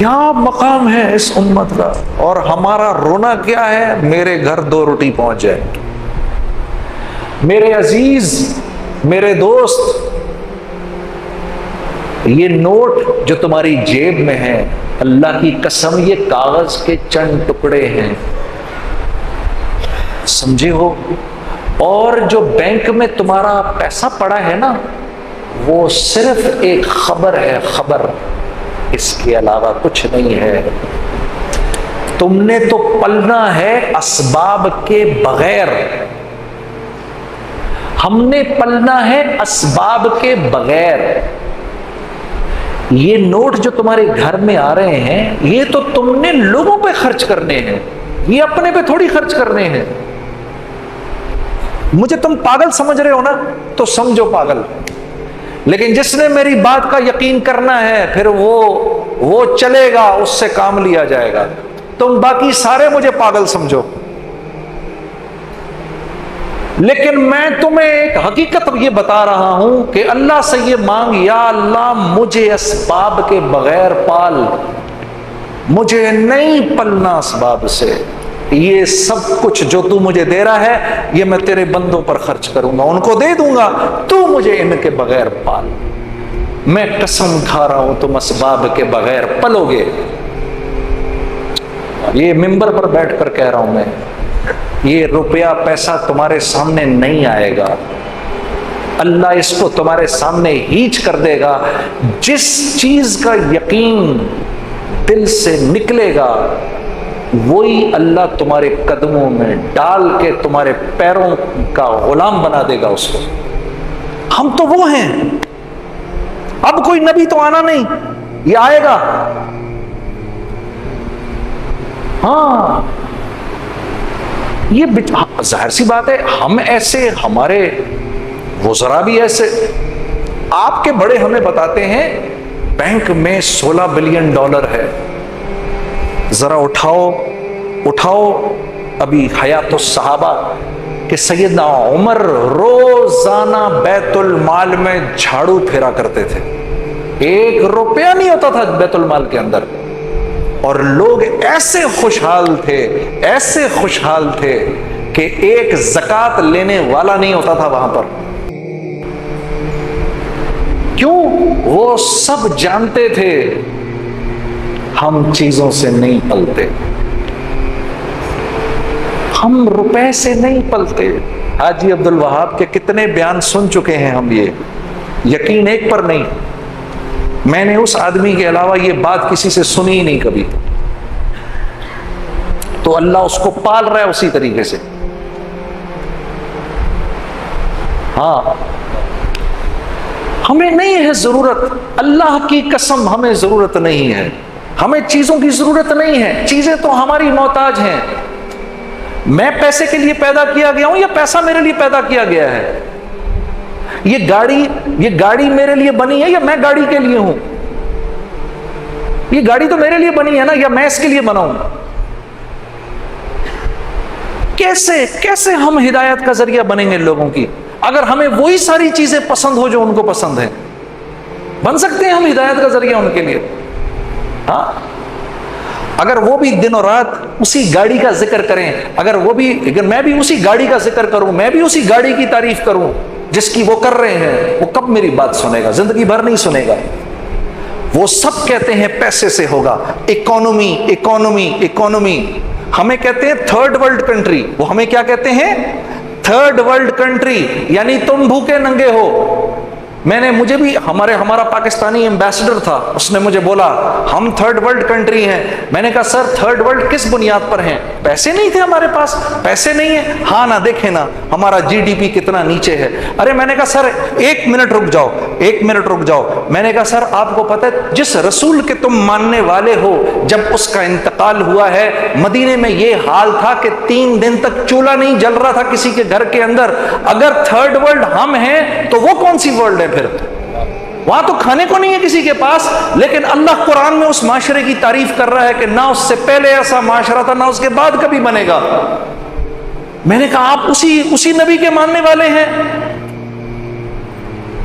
کیا مقام ہے اس امت کا، اور ہمارا رونا کیا ہے؟ میرے گھر 2 روٹی پہنچ جائے۔ میرے عزیز، میرے دوست، یہ نوٹ جو تمہاری جیب میں ہے، اللہ کی قسم یہ کاغذ کے چند ٹکڑے ہیں، سمجھے ہو؟ اور جو بینک میں تمہارا پیسہ پڑا ہے نا، وہ صرف ایک خبر ہے، خبر، اس کے علاوہ کچھ نہیں ہے۔ تم نے تو پلنا ہے اسباب کے بغیر، ہم نے پلنا ہے اسباب کے بغیر۔ یہ نوٹ جو تمہارے گھر میں آ رہے ہیں، یہ تو تم نے لوگوں پہ خرچ کرنے ہیں، یہ اپنے پہ تھوڑی خرچ کرنے ہیں۔ مجھے تم پاگل سمجھ رہے ہو نا، تو سمجھو پاگل، لیکن جس نے میری بات کا یقین کرنا ہے پھر وہ چلے گا، اس سے کام لیا جائے گا۔ تم باقی سارے مجھے پاگل سمجھو، لیکن میں تمہیں ایک حقیقت یہ بتا رہا ہوں کہ اللہ سے یہ مانگ، یا اللہ مجھے اسباب کے بغیر پال، مجھے نہیں پلنا اسباب سے۔ یہ سب کچھ جو تو مجھے دے رہا ہے، یہ میں تیرے بندوں پر خرچ کروں گا، ان کو دے دوں گا، تو مجھے ان کے بغیر پال۔ میں قسم کھا رہا ہوں تم اسباب کے بغیر پلو گے۔ یہ ممبر پر بیٹھ کر کہہ رہا ہوں میں، یہ روپیہ پیسہ تمہارے سامنے نہیں آئے گا، اللہ اس کو تمہارے سامنے ہیچ کر دے گا۔ جس چیز کا یقین دل سے نکلے گا، وہی اللہ تمہارے قدموں میں ڈال کے تمہارے پیروں کا غلام بنا دے گا اس کو۔ ہم تو وہ ہیں، اب کوئی نبی تو آنا نہیں، یہ آئے گا۔ ہاں، یہ ظاہر سی بات ہے، ہم ایسے، ہمارے وزراء بھی ایسے۔ آپ کے بڑے ہمیں بتاتے ہیں بینک میں $16 بلین ہے، ذرا اٹھاؤ ابھی حیات الصحابہ کہ سیدنا عمر روزانہ بیت المال میں جھاڑو پھیرا کرتے تھے، 1 روپیہ نہیں ہوتا تھا بیت المال کے اندر، اور لوگ ایسے خوشحال تھے کہ ایک زکات لینے والا نہیں ہوتا تھا وہاں پر۔ کیوں؟ وہ سب جانتے تھے ہم چیزوں سے نہیں پلتے، ہم روپے سے نہیں پلتے۔ حاجی عبد الوہاب کے کتنے بیان سن چکے ہیں ہم، یہ یقین ایک پر نہیں، میں نے اس آدمی کے علاوہ یہ بات کسی سے سنی ہی نہیں کبھی۔ تو اللہ اس کو پال رہا ہے اسی طریقے سے۔ ہاں، ہمیں نہیں ہے ضرورت، اللہ کی قسم ہمیں ضرورت نہیں ہے، ہمیں چیزوں کی ضرورت نہیں ہے، چیزیں تو ہماری محتاج ہیں۔ میں پیسے کے لیے پیدا کیا گیا ہوں یا پیسہ میرے لیے پیدا کیا گیا ہے؟ یہ گاڑی میرے لیے بنی ہے یا میں گاڑی کے لیے ہوں؟ یہ گاڑی تو میرے لیے بنی ہے نا، یا میں اس کے لیے بنا ہوں؟ کیسے ہم ہدایت کا ذریعہ بنیں گے لوگوں کی، اگر ہمیں وہی ساری چیزیں پسند ہو جو ان کو پسند ہیں؟ بن سکتے ہیں ہم ہدایت کا ذریعہ ان کے لیے؟ ہاں، اگر وہ بھی دن اور رات اسی گاڑی کا ذکر کریں، اگر میں بھی اسی گاڑی کا ذکر کروں، میں بھی اسی گاڑی کی تعریف کروں جس کی وہ کر رہے ہیں، وہ کب میری بات سنے گا؟ زندگی بھر نہیں سنے گا۔ وہ سب کہتے ہیں پیسے سے ہوگا، اکانومی اکانومی اکانومی۔ ہمیں کہتے ہیں تھرڈ ورلڈ کنٹری، وہ ہمیں کیا کہتے ہیں؟ تھرڈ ورلڈ کنٹری، یعنی تم بھوکے ننگے ہو۔ مجھے بھی ہمارا پاکستانی ایمبیسڈر تھا، اس نے مجھے بولا ہم تھرڈ ورلڈ کنٹری ہیں۔ میں نے کہا سر تھرڈ ورلڈ کس بنیاد پر ہیں؟ پیسے نہیں تھے ہمارے پاس، پیسے نہیں ہیں؟ ہاں نا، دیکھیں نا ہمارا GDP کتنا نیچے ہے۔ ارے میں نے کہا سر 1 منٹ رک جاؤ۔ میں نے کہا سر آپ کو پتہ ہے جس رسول کے تم ماننے والے ہو، جب اس کا انتقال ہوا ہے، مدینے میں یہ حال تھا کہ 3 دن تک چولہا نہیں جل رہا تھا کسی کے گھر کے اندر۔ اگر تھرڈ ورلڈ ہم ہیں تو وہ کون سی ورلڈ ہے پھر؟ وہاں تو کھانے کو نہیں ہے کسی کے پاس، لیکن اللہ قرآن میں اس معاشرے کی تعریف کر رہا ہے کہ نہ اس سے پہلے ایسا معاشرہ تھا، نہ اس کے بعد کبھی بنے گا۔ میں نے کہا آپ اسی نبی کے ماننے والے ہیں؟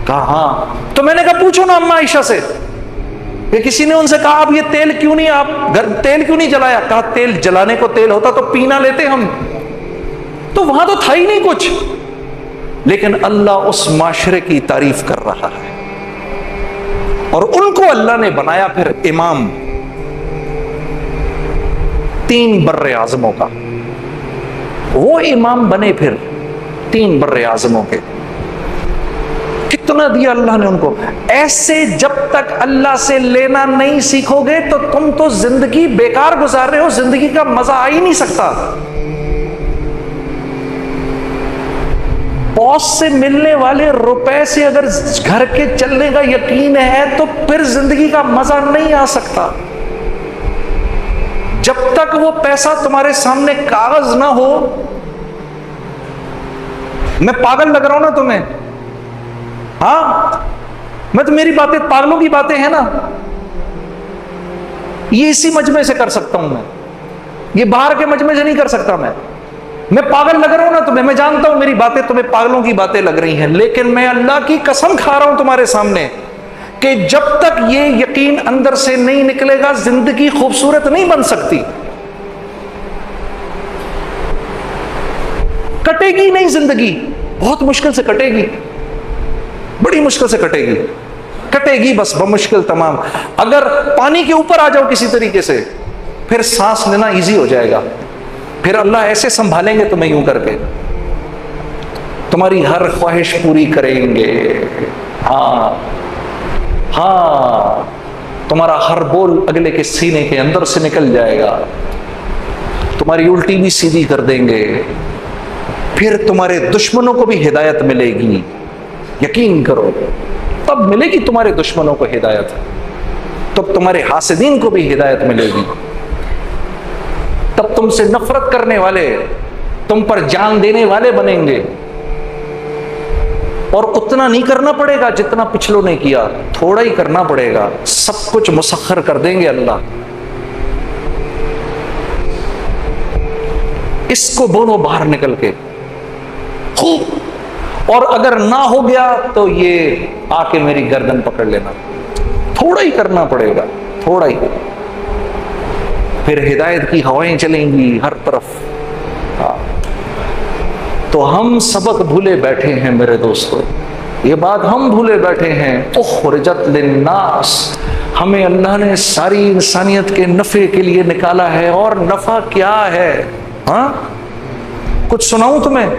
کہا ہاں۔ تو میں نے کہا پوچھو نا اما عائشہ سے، کہ کسی نے ان سے کہا آپ یہ تیل کیوں نہیں جلایا؟ کہا تیل جلانے کو تیل ہوتا تو پینا لیتے ہم، تو وہاں تو تھا ہی نہیں کچھ، لیکن اللہ اس معاشرے کی تعریف کر رہا ہے، اور ان کو اللہ نے بنایا پھر امام 3 بر اعظموں کا، وہ امام بنے پھر 3 بر اعظموں کے۔ کتنا دیا اللہ نے ان کو۔ ایسے جب تک اللہ سے لینا نہیں سیکھو گے تو تم تو زندگی بیکار گزار رہے ہو، زندگی کا مزہ آ ہی نہیں سکتا۔ باس سے ملنے والے روپے سے اگر گھر کے چلنے کا یقین ہے تو پھر زندگی کا مزہ نہیں آ سکتا۔ جب تک وہ پیسہ تمہارے سامنے کاغذ نہ ہو، میں پاگل لگ رہا ہوں نا تمہیں؟ ہاں، میں تو میری باتیں پاگلوں کی باتیں ہیں نا، یہ اسی مجمع سے کر سکتا ہوں، میں یہ باہر کے مجمع سے نہیں کر سکتا۔ میں پاگل لگ رہا ہوں نا تمہیں، میں جانتا ہوں میری باتیں تمہیں پاگلوں کی باتیں لگ رہی ہیں، لیکن میں اللہ کی قسم کھا رہا ہوں تمہارے سامنے کہ جب تک یہ یقین اندر سے نہیں نکلے گا زندگی خوبصورت نہیں بن سکتی، کٹے گی نہیں زندگی، بہت مشکل سے کٹے گی، بڑی مشکل سے کٹے گی بس بمشکل تمام۔ اگر پانی کے اوپر آ جاؤ کسی طریقے سے پھر سانس لینا ایزی ہو جائے گا، پھر اللہ ایسے سنبھالیں گے تمہیں یوں کر کے، تمہاری ہر خواہش پوری کریں گے۔ ہاں، تمہارا ہر بول اگلے کے سینے کے اندر سے نکل جائے گا، تمہاری الٹی بھی سیدھی کر دیں گے، پھر تمہارے دشمنوں کو بھی ہدایت ملے گی، یقین کرو، تب ملے گی تمہارے دشمنوں کو ہدایت، تب تمہارے حاسدین کو بھی ہدایت ملے گی، تب تم سے نفرت کرنے والے تم پر جان دینے والے بنیں گے، اور اتنا نہیں کرنا پڑے گا جتنا پچھلوں نے کیا، تھوڑا ہی کرنا پڑے گا، سب کچھ مسخر کر دیں گے اللہ۔ اس کو بولو باہر نکل کے خوب، اور اگر نہ ہو گیا تو یہ آ کے میری گردن پکڑ لینا، تھوڑا ہی کرنا پڑے گا، تھوڑا ہی، پھر ہدایت کی ہوائیں چلیں گی ہر طرف۔ تو ہم سبق بھولے بیٹھے ہیں میرے دوستو، یہ بات ہم بھولے بیٹھے ہیں، اخرجت للناس، ہمیں اللہ نے ساری انسانیت کے نفع کے لیے نکالا ہے، اور نفع کیا ہے؟ ہاں، کچھ سناؤں تمہیں؟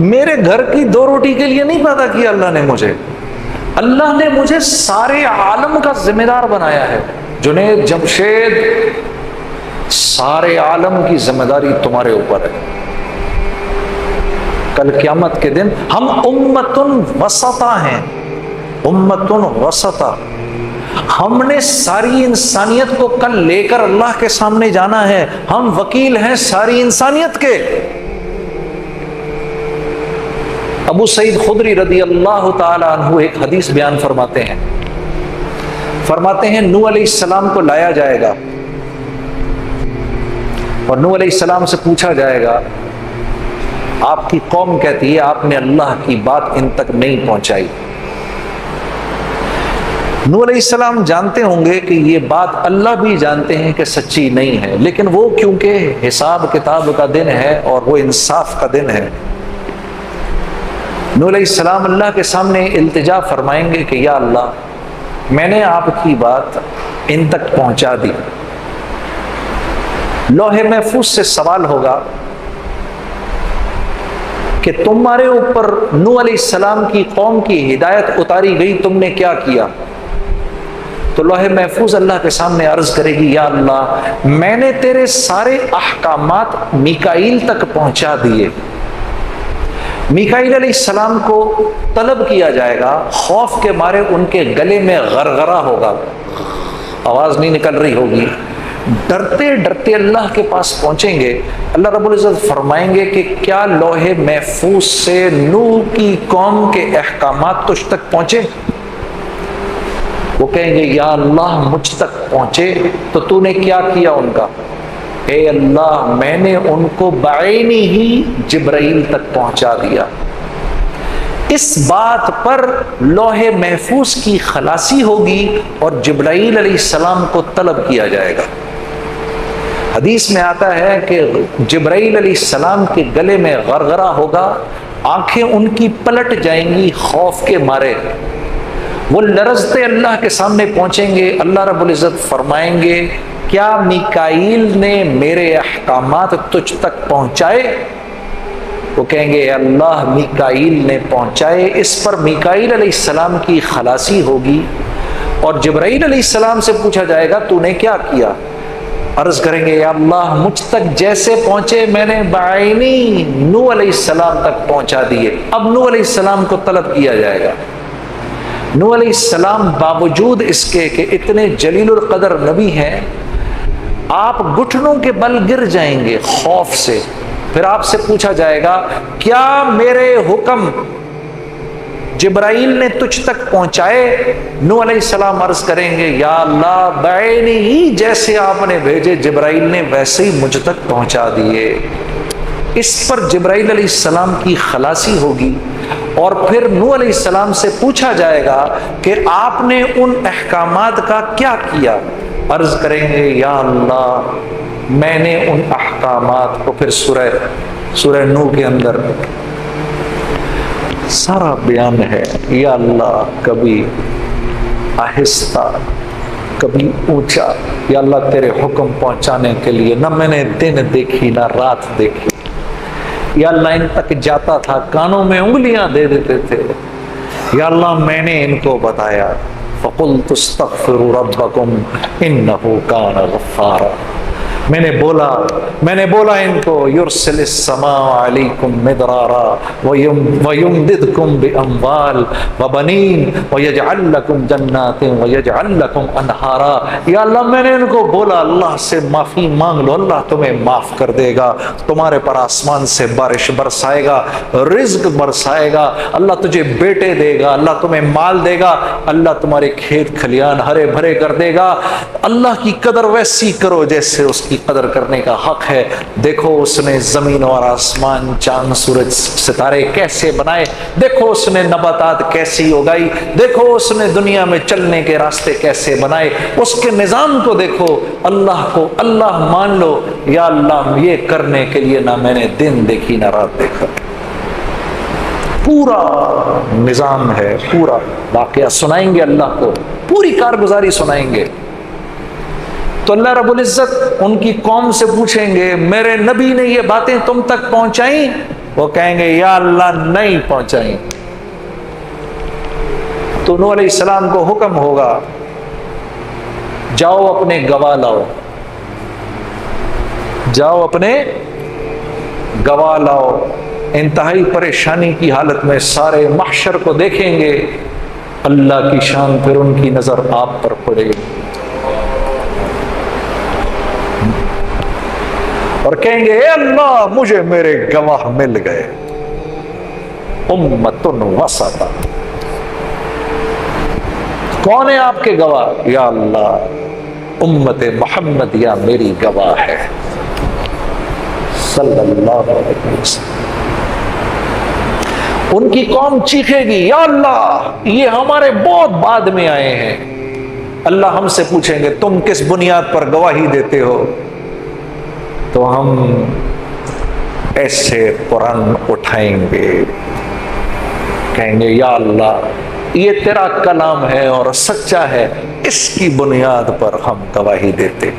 میرے گھر کی 2 روٹی کے لیے نہیں پیدا کیا اللہ نے مجھے، اللہ نے مجھے سارے عالم کا ذمہ دار بنایا ہے۔ جنید، جمشید، سارے عالم کی ذمہ داری تمہارے اوپر ہے۔ کل قیامت کے دن ہم امتن وسطا ہیں، امتن وسطا، ہم نے ساری انسانیت کو کل لے کر اللہ کے سامنے جانا ہے، ہم وکیل ہیں ساری انسانیت کے۔ ابو سعید خدری رضی اللہ تعالی عنہ ایک حدیث بیان فرماتے ہیں نوح علیہ السلام کو لایا جائے گا، اور نوح علیہ السلام سے پوچھا جائے گا، آپ کی قوم کہتی ہے آپ نے اللہ کی بات ان تک نہیں پہنچائی۔ نوح علیہ السلام جانتے ہوں گے کہ یہ بات اللہ بھی جانتے ہیں کہ سچی نہیں ہے، لیکن وہ کیونکہ حساب کتاب کا دن ہے اور وہ انصاف کا دن ہے، نوح علیہ السلام اللہ کے سامنے التجا فرمائیں گے کہ یا اللہ، میں نے آپ کی بات ان تک پہنچا دی۔ لوح محفوظ سے سوال ہوگا کہ تمہارے اوپر نوح علیہ السلام کی قوم کی ہدایت اتاری گئی، تم نے کیا کیا؟ تو لوح محفوظ اللہ کے سامنے عرض کرے گی، یا اللہ، میں نے تیرے سارے احکامات میکائیل تک پہنچا دیے۔ میکائیل علیہ السلام کو طلب کیا جائے گا، خوف کے مارے ان کے گلے میں غرغرہ ہوگا، آواز نہیں نکل رہی ہوگی، ڈرتے ڈرتے اللہ کے پاس پہنچیں گے۔ اللہ رب العزت فرمائیں گے کہ کیا لوح محفوظ سے نوح کی قوم کے احکامات تجھ تک پہنچے؟ وہ کہیں گے یا اللہ مجھ تک پہنچے، تو تو نے کیا کیا ان کا؟ اے اللہ، میں نے ان کو بعینی ہی جبرائیل تک پہنچا دیا۔ اس بات پر لوح محفوظ کی خلاصی ہوگی اور جبرائیل علیہ السلام کو طلب کیا جائے گا۔ حدیث میں آتا ہے کہ جبرائیل علیہ السلام کے گلے میں غرغرہ ہوگا، آنکھیں ان کی پلٹ جائیں گی خوف کے مارے، وہ لرزتے اللہ کے سامنے پہنچیں گے۔ اللہ رب العزت فرمائیں گے کیا میکائیل نے میرے احکامات تجھ تک پہنچائے؟ وہ کہیں گے اللہ میکائیل نے پہنچائے۔ اس پر میکائیل علیہ السلام کی خلاصی ہوگی اور جبرائیل علیہ السلام سے پوچھا جائے گا تو نے کیا کیا؟ عرض کریں گے یا اللہ مجھ تک جیسے پہنچے میں نے بعینی نوح علیہ السلام تک پہنچا دیے۔ اب نوح علیہ السلام کو طلب کیا جائے گا۔ نوح علیہ السلام باوجود اس کے کہ اتنے جلیل القدر نبی ہیں، آپ گھٹنوں کے بل گر جائیں گے خوف سے۔ پھر آپ سے پوچھا جائے گا کیا میرے حکم جبرائیل نے تجھ تک پہنچائے؟ نوح علیہ السلام عرض کریں گے یا اللہ بعینی ہی جیسے آپ نے بھیجے جبرائیل نے ویسے ہی مجھ تک پہنچا دیے۔ اس پر جبرائیل علیہ السلام کی خلاصی ہوگی اور پھر نوح علیہ السلام سے پوچھا جائے گا کہ آپ نے ان احکامات کا کیا کیا؟ عرض کریں گے یا اللہ میں نے ان احکامات کو، پھر سورہ نوح کے اندر سارا بیان ہے، یا اللہ کبھی آہستہ کبھی اونچا، یا اللہ تیرے حکم پہنچانے کے لیے نہ میں نے دن دیکھی نہ رات دیکھی، یا اللہ ان تک جاتا تھا کانوں میں انگلیاں دے دیتے تھے، یا اللہ میں نے ان کو بتایا فَقُلْتُ اسْتَغْفِرُوا رَبَّكُمْ إِنَّهُ كَانَ غَفَّارًا، میں نے بولا ان کو یرسل السماء علیکم مدرارا ویمددکم باموال وبنین ویجعل لکم جنات ویجعل لکم انہارا، یا اللہ میں نے ان کو بولا اللہ سے معافی مانگ لو، اللہ تمہیں معاف کر دے گا، تمہارے پر آسمان سے بارش برسائے گا، رزق برسائے گا، اللہ تجھے بیٹے دے گا، اللہ تمہیں مال دے گا، اللہ تمہارے کھیت کھلیان ہرے بھرے کر دے گا۔ اللہ کی قدر ویسی کرو جیسے اس کی قدر کرنے کا حق ہے۔ دیکھو اس نے زمین اور آسمان، چاند سورج ستارے کیسے بنائے، دیکھو اس نے نباتات کیسی اگائی، دیکھو اس نے دنیا میں چلنے کے راستے کیسے بنائے، اس کے نظام کو دیکھو، اللہ کو اللہ مان لو، یا اللہ یہ کرنے کے لیے نہ میں نے دن دیکھی نہ رات دیکھا۔ پورا نظام ہے، پورا واقعہ سنائیں گے اللہ کو، پوری کارگزاری سنائیں گے۔ تو اللہ رب العزت ان کی قوم سے پوچھیں گے میرے نبی نے یہ باتیں تم تک پہنچائیں؟ وہ کہیں گے یا اللہ نہیں پہنچائیں۔ تو نوح علیہ السلام کو حکم ہوگا جاؤ اپنے گواہ لاؤ، جاؤ اپنے گواہ لاؤ۔ انتہائی پریشانی کی حالت میں سارے محشر کو دیکھیں گے، اللہ کی شان پھر ان کی نظر آپ پر پڑے گی اور کہیں گے اے اللہ مجھے میرے گواہ مل گئے، امت وسطا۔ کون ہے آپ کے گواہ؟ یا اللہ امت محمد یا میری گواہ ہے صلی اللہ علیہ وسلم۔ ان کی قوم چیخے گی یا اللہ یہ ہمارے بہت بعد میں آئے ہیں۔ اللہ ہم سے پوچھیں گے تم کس بنیاد پر گواہی دیتے ہو؟ تو ہم ایسے قرآن اٹھائیں گے، کہیں گے یا اللہ یہ تیرا کلام ہے اور سچا ہے، اس کی بنیاد پر ہم گواہی دیتے۔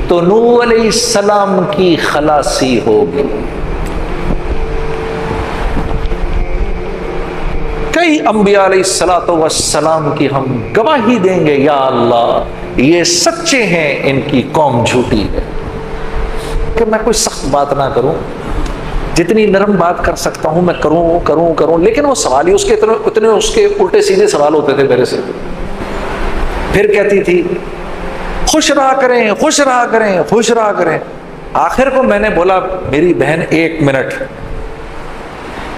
تو نوح علیہ السلام کی خلاصی ہوگی۔ کئی انبیاء علیہ السلام کی ہم گواہی دیں گے یا اللہ یہ سچے ہیں، ان کی قوم جھوٹی ہے۔ کہ میں کوئی سخت بات نہ کروں، جتنی نرم بات کر سکتا ہوں میں کروں، لیکن وہ سوال ہی اس کے اتنے اس کے الٹے سیدھے سوال ہوتے تھے میرے سے۔ پھر کہتی تھی خوش رہا کریں، خوش رہا کریں، خوش رہا کریں۔ آخر کو میں نے بولا میری بہن ایک منٹ،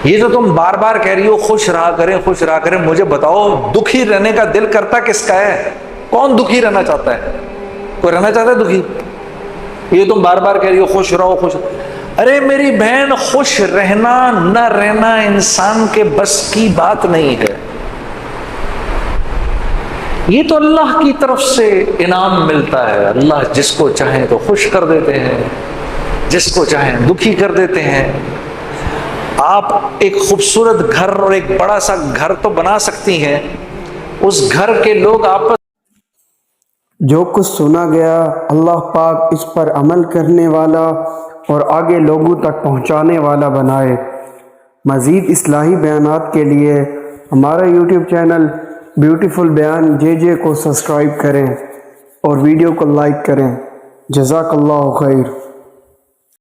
یہ تو تم بار بار کہہ رہی ہو خوش رہا کریں خوش رہا کریں، مجھے بتاؤ دکھی رہنے کا دل کرتا کس کا ہے؟ کون دکھی رہنا چاہتا ہے؟ کوئی رہنا چاہتا ہے دکھی؟ یہ تم بار بار کہہ رہی ہو خوش رہو خوش رہو۔ ارے میری بہن، خوش رہنا نہ رہنا انسان کے بس کی بات نہیں ہے، یہ تو اللہ کی طرف سے انعام ملتا ہے۔ اللہ جس کو چاہیں تو خوش کر دیتے ہیں، جس کو چاہیں دکھی کر دیتے ہیں۔ آپ ایک خوبصورت گھر اور ایک بڑا سا گھر تو بنا سکتی ہیں، اس گھر کے لوگ آپس جو کچھ سنا گیا اللہ پاک اس پر عمل کرنے والا اور آگے لوگوں تک پہنچانے والا بنائے۔ مزید اصلاحی بیانات کے لیے ہمارا یوٹیوب چینل بیوٹیفل بیان جے کو سبسکرائب کریں اور ویڈیو کو لائک کریں۔ جزاک اللہ خیر۔